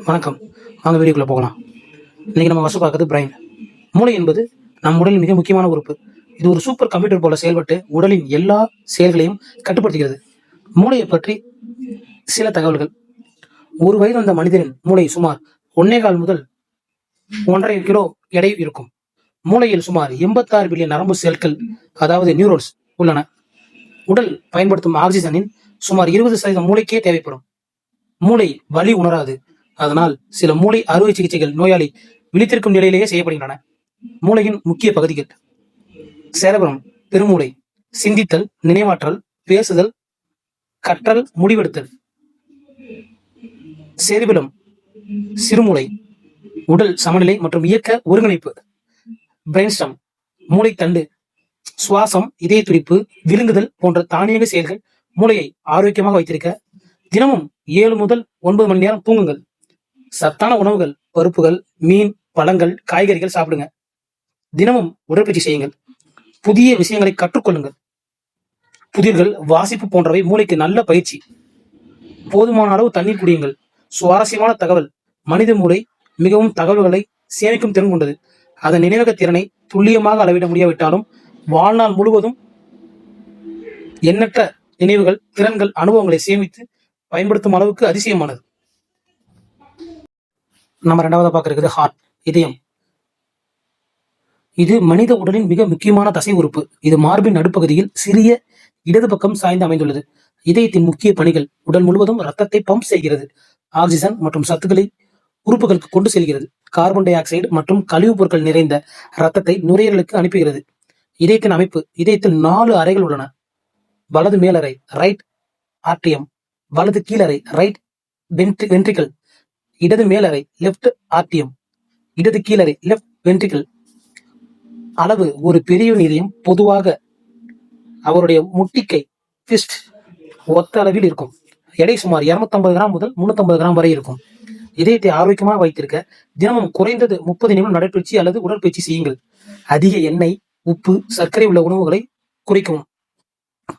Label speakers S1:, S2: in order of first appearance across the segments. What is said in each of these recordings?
S1: வணக்கம். வாங்க வீடியோக்குள்ள போகலாம். இன்னைக்கு நம்ம ஃபர்ஸ்ட் பார்க்கறது பிரைன். மூளை என்பது நம் உடலின் மிக முக்கியமான உறுப்பு. இது ஒரு சூப்பர் கம்ப்யூட்டர் போல செயல்பட்டு உடலின் எல்லா செயல்களையும் கட்டுப்படுத்துகிறது. மூளையை பற்றி சில தகவல்கள். ஒரு வயது வந்த மனிதனின் மூளை சுமார் 1.25 முதல் 1.5 கிலோ எடை இருக்கும். மூளையில் சுமார் 86 பில்லியன் நரம்பு செல்கள், அதாவது நியூரோன்ஸ் உள்ளன. உடல் பயன்படுத்தும் ஆக்சிஜனின் சுமார் 20% மூளைக்கே தேவைப்படும். மூளை வலி உணராது. அதனால் சில மூளை அறுவை சிகிச்சைகள் நோயாளி விழித்திருக்கும் நிலையிலேயே செய்யப்படுகின்றன. மூளையின் முக்கிய பகுதிகள்: செரபரம் பெருமூளை, சிந்தித்தல், நினைவாற்றல், பேசுதல், கற்றல், முடிவெடுத்தல். செரிபெலம் சிறுமூளை, உடல் சமநிலை மற்றும் இயக்க ஒருங்கிணைப்பு. பிரெயின்ஸ்டம் மூளைத்தண்டு, சுவாசம், இதய துடிப்பு, விழுங்குதல் போன்ற தானியங்க செயல்கள். மூளையை ஆரோக்கியமாக வைத்திருக்க தினமும் 7 முதல் 9 மணி நேரம் தூங்குங்கள். சத்தான உணவுகள், பருப்புகள், மீன், பழங்கள், காய்கறிகள் சாப்பிடுங்க. தினமும் உடற்பயிற்சி செய்யுங்கள். புதிய விஷயங்களை கற்றுக்கொள்ளுங்கள். புதிர்கள், வாசிப்பு போன்றவை மூளைக்கு நல்ல பயிற்சி. போதுமான அளவு தண்ணீர் குடியுங்கள். சுவாரஸ்யமான தகவல்: மனித மூளை மிகவும் தகவல்களை சேமிக்கும் திறன் கொண்டது. அதன் நினைவக திறனை துல்லியமாக அளவிட முடியாவிட்டாலும் வாழ்நாள் முழுவதும் எண்ணற்ற நினைவுகள், திறன்கள், அனுபவங்களை சேமித்து பயன்படுத்தும் அளவுக்கு அதிசயமானது. நம்ம ரெண்டாவதா பார்க்கறது ஹார்ட், இதயம். இது மனித உடலின் மிக முக்கியமான தசை உறுப்பு. இது மார்பின் நடுப்பகுதியில் சிறிய இடது பக்கம் சாய்ந்து அமைந்துள்ளது. இதயத்தின் முக்கிய பணிகள்: உடல் முழுவதும் ரத்தத்தை பம்ப் செய்கிறது, ஆக்சிஜன் மற்றும் சத்துக்களை உறுப்புகளுக்கு கொண்டு செல்கிறது, கார்பன் டை ஆக்சைடு மற்றும் கழிவுப் பொருட்கள் நிறைந்த ரத்தத்தை நுரையீரலுக்கு அனுப்புகிறது. இதயத்தின் அமைப்பு: இதயத்தில் 4 அறைகள் உள்ளன. வலது மேலறை ரைட் ஆர்டியம், வலது கீழறை ரைட் வென்ட்ரிக்கல், இடது மேலறை லெப்ட் ஆர்டியம், இடது கீழறை லெப்ட் வென்ட்ரிக்கல். அளவு: ஒரு பெரிய இதயம் பொதுவாக அவருடைய முட்டிக்கை ஃபிஸ்ட் ஒத்த அளவில் இருக்கும். எடை சுமார் 250 கிராம் முதல் 350 கிராம் வரை இருக்கும். இதயத்தை ஆரோக்கியமாக வைத்திருக்க தினமும் குறைந்தது 30 நிமிடம் நடைபயிற்சி அல்லது உடற்பயிற்சி செய்யுங்கள். அதிக எண்ணெய், உப்பு, சர்க்கரை உள்ள உணவுகளை குறைக்கவும்.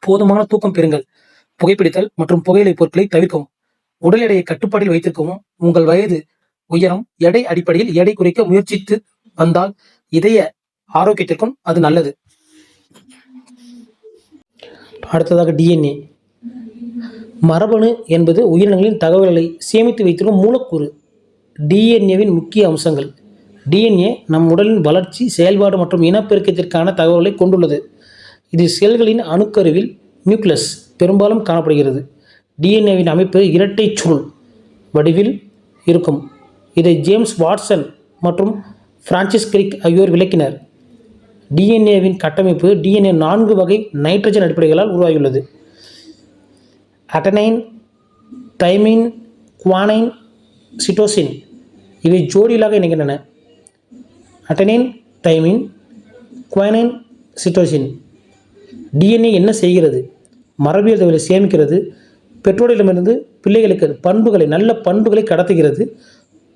S1: போதுமான தூக்கம் பெறுங்கள். புகைப்பிடித்தல் மற்றும் புகையிலை பொருட்களை தவிர்க்கவும். உடல் எடையை கட்டுப்பாட்டில் வைத்திருக்கவும். உங்கள் வயது, உயரம், எடை அடிப்படையில் எடை குறைக்க முயற்சித்து வந்தால் இதய ஆரோக்கியத்திற்கும் அது நல்லது. அடுத்ததாக டிஎன்ஏ. மரபணு என்பது உயிரினங்களின் தகவல்களை சேமித்து வைத்திருக்கும் மூலக்கூறு. டிஎன்ஏவின் முக்கிய அம்சங்கள்: டிஎன்ஏ நம் உடலின் வளர்ச்சி, செயல்பாடு மற்றும் இனப்பெருக்கத்திற்கான தகவல்களை கொண்டுள்ளது. இது செல்களின் அணுக்கருவில் நியூக்ளியஸ் பெரும்பாலும் காணப்படுகிறது. டிஎன்ஏவின் அமைப்பு இரட்டை சுருள் வடிவில் இருக்கும். இதை ஜேம்ஸ் வாட்சன் மற்றும் பிரான்சிஸ் கிரிக் ஆகியோர் விளக்கினர். டிஎன்ஏவின் கட்டமைப்பு: டிஎன்ஏ 4 வகை நைட்ரஜன் அடிப்படைகளால் உருவாகியுள்ளது. அடனைன், தைமின், குவானைன், சிட்டோசின். இவை ஜோடிகளாக இணைகின்றன. அடனைன், தைமின், குவானைன், சிட்டோசின். டிஎன்ஏ என்ன செய்கிறது? மரபியல் தகவலை சேமிக்கிறது. பெற்றோரிடமிருந்து பிள்ளைகளுக்கு பண்புகளை, நல்ல பண்புகளை கடத்துகிறது.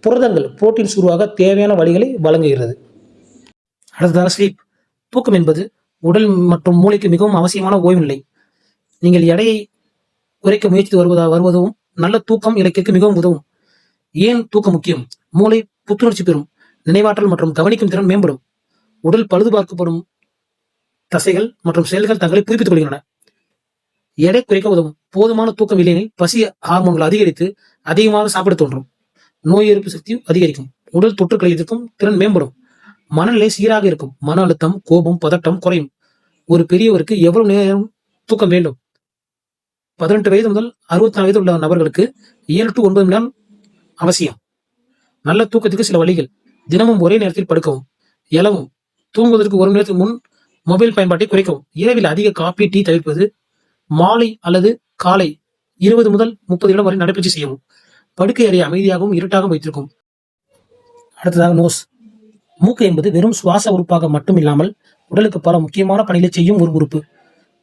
S1: புரதங்கள், புரோட்டீன்ஸ் உருவாக தேவையான வழிகளை வழங்குகிறது. அடுத்ததாக ஸ்லீப். தூக்கம் என்பது உடல் மற்றும் மூளைக்கு மிகவும் அவசியமான ஓய்வு நிலை. நீங்கள் எடையை குறைக்க முயற்சி வருவதும் நல்ல தூக்கம் இலக்கிற்கு மிகவும் உதவும். ஏன் தூக்கம் முக்கியம்? மூளை புத்துணர்ச்சி பெறும், நினைவாற்றல் மற்றும் கவனிக்கும் திறன் மேம்படும், உடல் பழுதுபார்க்கப்படும், தசைகள் மற்றும் செல்கள் தங்களை புதுப்பித்துக் கொள்கின்றன. எடை குறைக்க உதவும். போதுமான தூக்கம் இல்லையெனில் பசி ஹார்மோன்கள் அதிகரித்து அதிகமாக சாப்பிட தோன்றும். நோய் எதிர்ப்பு சக்தி அதிகரிக்கும். உடல் தொற்றுக்களை எதிர்க்கும் திறன் மேம்படும். மனநிலை சீராக இருக்கும். மன அழுத்தம், கோபம், பதட்டம் குறையும். ஒரு பெரியவருக்கு எவ்வளவு நேரம் தூக்கம் வேண்டும்? 18 வயது முதல் 64 வயது உள்ள நபர்களுக்கு 7 to 9 மணி நேரம் அவசியம். நல்ல தூக்கத்துக்கு சில வழிகள்: தினமும் ஒரே நேரத்தில் படுக்கவும், எழவும், தூங்குவதற்கு 1 மணி நேரத்துக்கு முன் மொபைல் பயன்பாட்டை குறைக்கவும், இரவில் அதிக காபி, டீ தவிர்ப்பது, மாலை அல்லது காலை 20 முதல் 30 நிமிடம் வரை நடைபயிற்சி செய்யவும், படுக்கை அறையை அமைதியாகவும் இருட்டாகவும் வைத்திருக்கும். அடுத்ததாக நோஸ். மூக்கு என்பது வெறும் சுவாச உறுப்பாக மட்டும் இல்லாமல் உடலுக்கு பல முக்கியமான பணிகளை செய்யும் ஒரு உறுப்பு.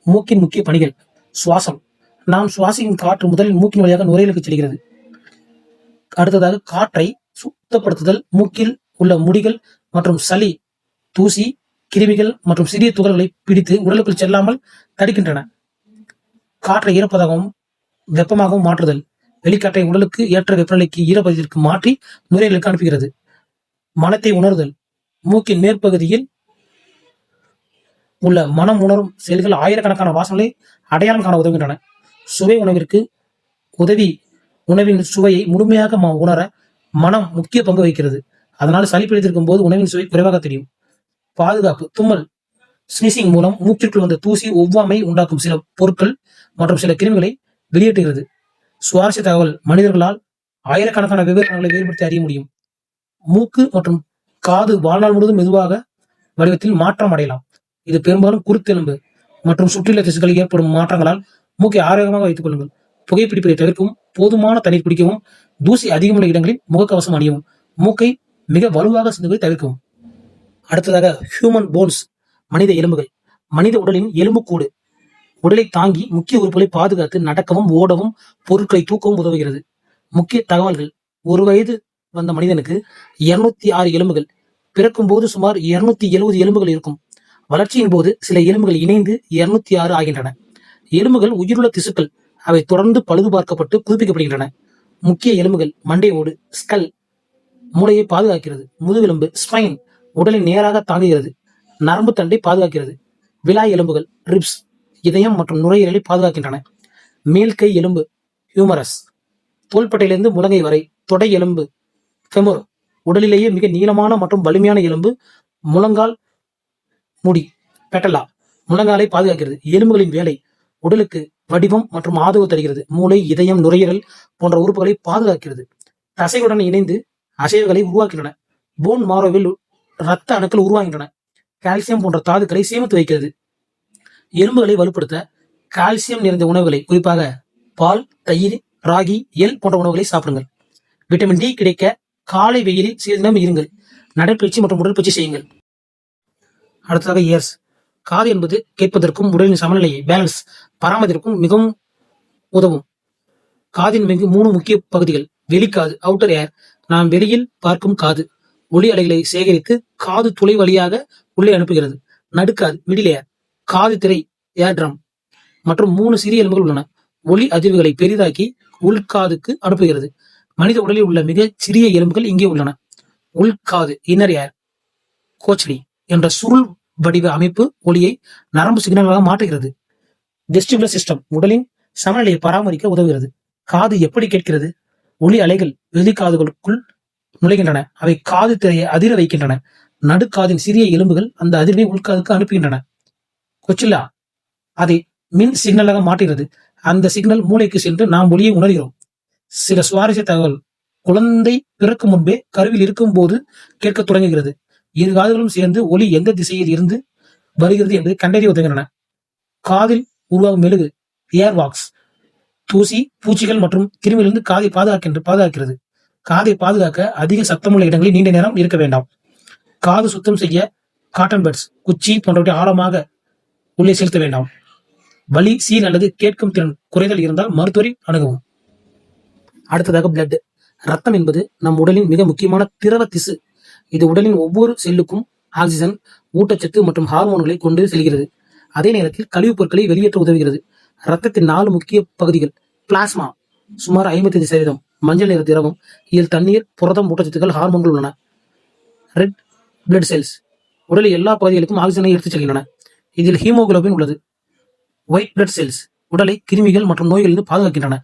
S1: மூக்கின் முக்கிய பணிகள்: சுவாசம். நாம் சுவாசிக்கும் காற்று முதலில் மூக்கின் வழியாக நுரையீரலுக்கு செல்கிறது. அடுத்ததாக காற்றை சுத்தப்படுத்துதல். மூக்கில் உள்ள முடிகள் மற்றும் சளி, தூசி, கிருமிகள் மற்றும் சிறிய துகள்களை பிடித்து உடலுக்குள் செல்லாமல் தடுக்கின்றன. காற்றை ஈரப்பதாகவும் வெப்பமாகவும் மாற்றுதல். வெளிக்காற்றை உடலுக்கு ஏற்ற வெப்பநிலைக்கு ஈரப்பதத்திற்கு மாற்றி நுரையீரலுக்கு அனுப்புகிறது. மனத்தை உணர்தல். மூக்கின் மேற்பகுதியில் உள்ள மனம் உணரும் செயல்கள் ஆயிரக்கணக்கான வாசனைகளை அடையாளம் காண உதவுகின்றன. சுவை உணவிற்கு உதவி. உணவின் சுவையை முழுமையாக உணர மனம் முக்கிய பங்கு வகிக்கிறது. அதனால் சளி பிடித்திருக்கும் போது உணவின் சுவை குறைவாக தெரியும். பாதுகாப்பு. தும்மல் ஸ்னிசிங் மூலம் மூக்கிற்குள் வந்த தூசி ஒவ்வாமை உண்டாக்கும் சில பொருட்கள் மற்றும் சில கிருமிகளை வெளியேற்றுகிறது. சுவாரஸ்ய தகவல். மனிதர்களால் ஆயிரக்கணக்கான வெவ்வேறு மனங்களை வேறுபடுத்தி அறிய முடியும். மூக்கு மற்றும் காது வாழ்நாள் முழுவதும் மெதுவாக வடிவத்தில் மாற்றம் அடையலாம். இது பெரும்பாலும் குருத்தெலும்பு மற்றும் சுற்றியுள்ள திசுக்களில் ஏற்படும் மாற்றங்களால் மூக்கை ஆரோக்கியமாக வைத்துக் கொள்ளுங்கள். புகைப்பிடிப்பதை தவிர்க்கவும், போதுமான தண்ணீர் குடிக்கவும், தூசி அதிகமுள்ள இடங்களில் முகக்கவசம் அணியவும், மூக்கை மிக வலுவாக சிந்துவதை தவிர்க்கவும். அடுத்ததாக ஹியூமன் போன்ஸ். மனித எலும்புகள். மனித உடலின் எலும்புக்கூடு உடலை தாங்கி முக்கிய உறுப்புகளை பாதுகாத்து நடக்கவும் ஓடவும் பொருட்களை தூக்கவும் உதவுகிறது. முக்கிய தகவல்கள். 1 வயது வந்த மனிதனுக்கு 206 எலும்புகள். பிறக்கும் போது சுமார் 270 எலும்புகள் இருக்கும். வளர்ச்சியின் போது சில எலும்புகள் இணைந்து 206 ஆகின்றன. எலும்புகள் உயிருள்ள திசுக்கள். அவை தொடர்ந்து பழுது பார்க்கப்பட்டு புதுப்பிக்கப்படுகின்றன. முக்கிய எலும்புகள். மண்டை ஓடு ஸ்கல் மூளையை பாதுகாக்கிறது. முதுகெலும்பு ஸ்பைன் உடலை நேராக தாங்குகிறது. நரம்பு தண்டை பாதுகாக்கிறது. விலா எலும்புகள் ரிப்ஸ் இதயம் மற்றும் நுரையீரலை பாதுகாக்கின்றன. மேல் கை எலும்பு ஹியூமரஸ் தோள்பட்டையிலிருந்து முழங்கை வரை. தொடை எலும்பு ஃபெமோர் உடலிலேயே மிக நீளமான மற்றும் வலிமையான எலும்பு. முழங்கால் முடி பெட்டலா முழங்காலை பாதுகாக்கிறது. எலும்புகளின் வேலை. உடலுக்கு வடிவம் மற்றும் ஆதரவு தருகிறது. மூளை இதயம் நுரையீரல் போன்ற உறுப்புகளை பாதுகாக்கிறது. தசையுடன் இணைந்து அசைவுகளை உருவாக்கின்றன. போன் மாரோவில் இரத்த அணுக்கள் உருவாகின்றன. கால்சியம் போன்ற தாதுக்களை சேமித்து வைக்கிறது. எலும்புகளை வலுப்படுத்த கால்சியம் நிறைந்த உணவுகளை, குறிப்பாக பால், தயிர், ராகி, எள் போன்ற உணவுகளை சாப்பிடுங்கள். விட்டமின் டி கிடைக்க காலை வெயிலில் சிறிது நேரம் இருங்கள். நடைப்பயிற்சி மற்றும் உடற்பயிற்சி செய்யுங்கள். அடுத்ததாக இயர்ஸ். காது என்பது கேட்பதற்கும் உடலின் சமநிலையை பேலன்ஸ் பராமரிக்கும் மிகவும் உதவும். காதின் 3 முக்கிய பகுதிகள். வெளிக்காது அவுட்டர் ஏர். நாம் வெளியில் பார்க்கும் காது ஒலி அலைகளை சேகரித்து காது துளை வழியாக உள்ளே அனுப்புகிறது. நடுக்காது மிடில் ஏர். காது திரை ஏர் ட்ரம் மற்றும் 3 சிறிய எலும்புகள் உள்ளன. ஒலி அதிர்வுகளை பெரிதாக்கி உள்காதுக்கு அனுப்புகிறது. மனித உடலில் உள்ள மிக சிறிய எலும்புகள் இங்கே உள்ளன. உள்காது இன்னர் ஏர் கோச்லி என்ற சுருள் வடிவ அமைப்பு ஒலியை நரம்பு சிக்னல்களாக மாற்றுகிறது. வெஸ்டிபுலர் சிஸ்டம் உடலின் சமநிலையை பராமரிக்க உதவுகிறது. காது எப்படி கேட்கிறது? ஒலி அலைகள் வெளிக்காதுகளுக்குள் நுழைகின்றன. அவை காது திரையை அதிர வைக்கின்றன. நடுக்காதின் சிறிய எலும்புகள் அந்த அதிர்வை உள்காதுக்கு அனுப்புகின்றன. கொச்சில்லா அதை மின் சிக்னலாக மாற்றுகிறது. அந்த சிக்னல் மூளைக்கு சென்று நாம் ஒலியை உணர்கிறோம். சில சுவாரஸ்ய தகவல். குழந்தை பிறக்கும் முன்பே கருவில் இருக்கும் போது கேட்க தொடங்குகிறது. 2 காதுகளும் சேர்ந்து ஒலி எந்த திசையில் இருந்து வருகிறது என்பதை கண்டறிய உதவுகின்றன. காதில் உருவாகும் மெழுகு ஏர் வாக்ஸ் தூசி, பூச்சிகள் மற்றும் கிருமியிலிருந்து காதை பாதுகாக்கிறது. காதை பாதுகாக்க அதிக சத்தமுள்ள இடங்களில் நீண்ட நேரம் இருக்க வேண்டாம். காது சுத்தம் செய்ய காட்டன் பட்ஸ், குச்சி போன்றவற்றை ஆழமாக உள்ளே செலுத்த வேண்டாம். வலி, சீல் அல்லது கேட்கும் திறன் குறைதல் இருந்தால் மருத்துவரை அணுகவும். அடுத்ததாக பிளட். ரத்தம் என்பது நம் உடலின் மிக முக்கியமான திரவ திசு. இது உடலின் ஒவ்வொரு செல்லுக்கும் ஆக்சிஜன், ஊட்டச்சத்து மற்றும் ஹார்மோன்களை கொண்டு செல்கிறது. அதே நேரத்தில் கழிவுப் பொருட்களை வெளியேற்ற உதவுகிறது. ரத்தத்தின் 4 முக்கிய பகுதிகள். பிளாஸ்மா சுமார் 55%. மஞ்சள் நிற திரவம். இதில் தண்ணீர், புரதம், ஊட்டச்சத்துக்கள், ஹார்மோன்கள் உள்ளன. ரெட் பிளட் செல்ஸ் உடலில் எல்லா பகுதிகளுக்கும் ஆக்சிஜனை எடுத்துச் செல்கின்றன. இதில் ஹீமோகுளோபின் உள்ளது. ஒயிட் பிளட் செல்ஸ் உடலை கிருமிகள் மற்றும் நோய்களிலிருந்து பாதுகாக்கின்றன.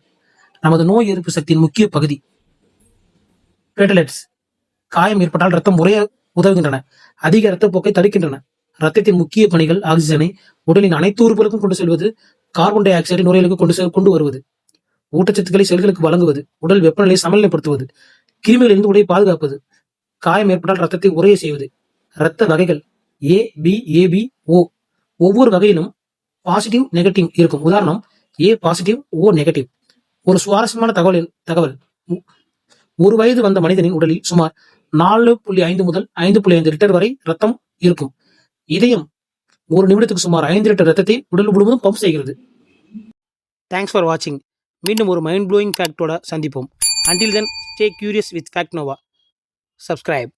S1: நமது நோய் எதிர்ப்பு சக்தியின் முக்கிய பகுதி. பிளேட்லெட்ஸ் காயம் ஏற்பட்டால் ரத்தம் உறைய உதவுகின்றன. அதிக இரத்தப்போக்கை தடுக்கின்றன. ரத்தத்தின் முக்கிய பணிகள் ஆக்சிஜனை உடலின் அனைத்து உறுப்புகளுக்கும் கொண்டு செல்வது, கார்பன் டை ஆக்சைடை நுரையீரலுக்கு கொண்டு வருவது, ஊட்டச்சத்துக்களை செல்களுக்கு வழங்குவது, உடல் வெப்பநிலையை சமநிலைப்படுத்துவது, கிருமிகளிலிருந்து உடலை பாதுகாப்பது, காயம் ஏற்பட்டால் ரத்தத்தை உறைய செய்வது. இரத்த வகைகள் ஏ, பி, ஏபி, ஓ. ஒவ்வொரு வகையிலும் பாசிட்டிவ், நெகட்டிவ் இருக்கும். உதாரணம் ஏ பாசிட்டிவ், ஓ நெகட்டிவ். ஒரு சுவாரஸ்யமான தகவல் 1 வயது வந்த மனிதனின் உடலில் சுமார் 4.5 முதல் 5.5 லிட்டர் வரை ரத்தம் இருக்கும். இதயம் 1 நிமிடத்துக்கு சுமார் 5 லிட்டர் ரத்தத்தை உடல் முழுவதும் பம்ப் செய்கிறது. தேங்க்ஸ் ஃபார் வாட்சிங். மீண்டும் ஒரு மைண்ட் ப்ளோயிங் ஃபேக்டோட சந்திப்போம். Until then, stay curious with Fact Nova. Subscribe.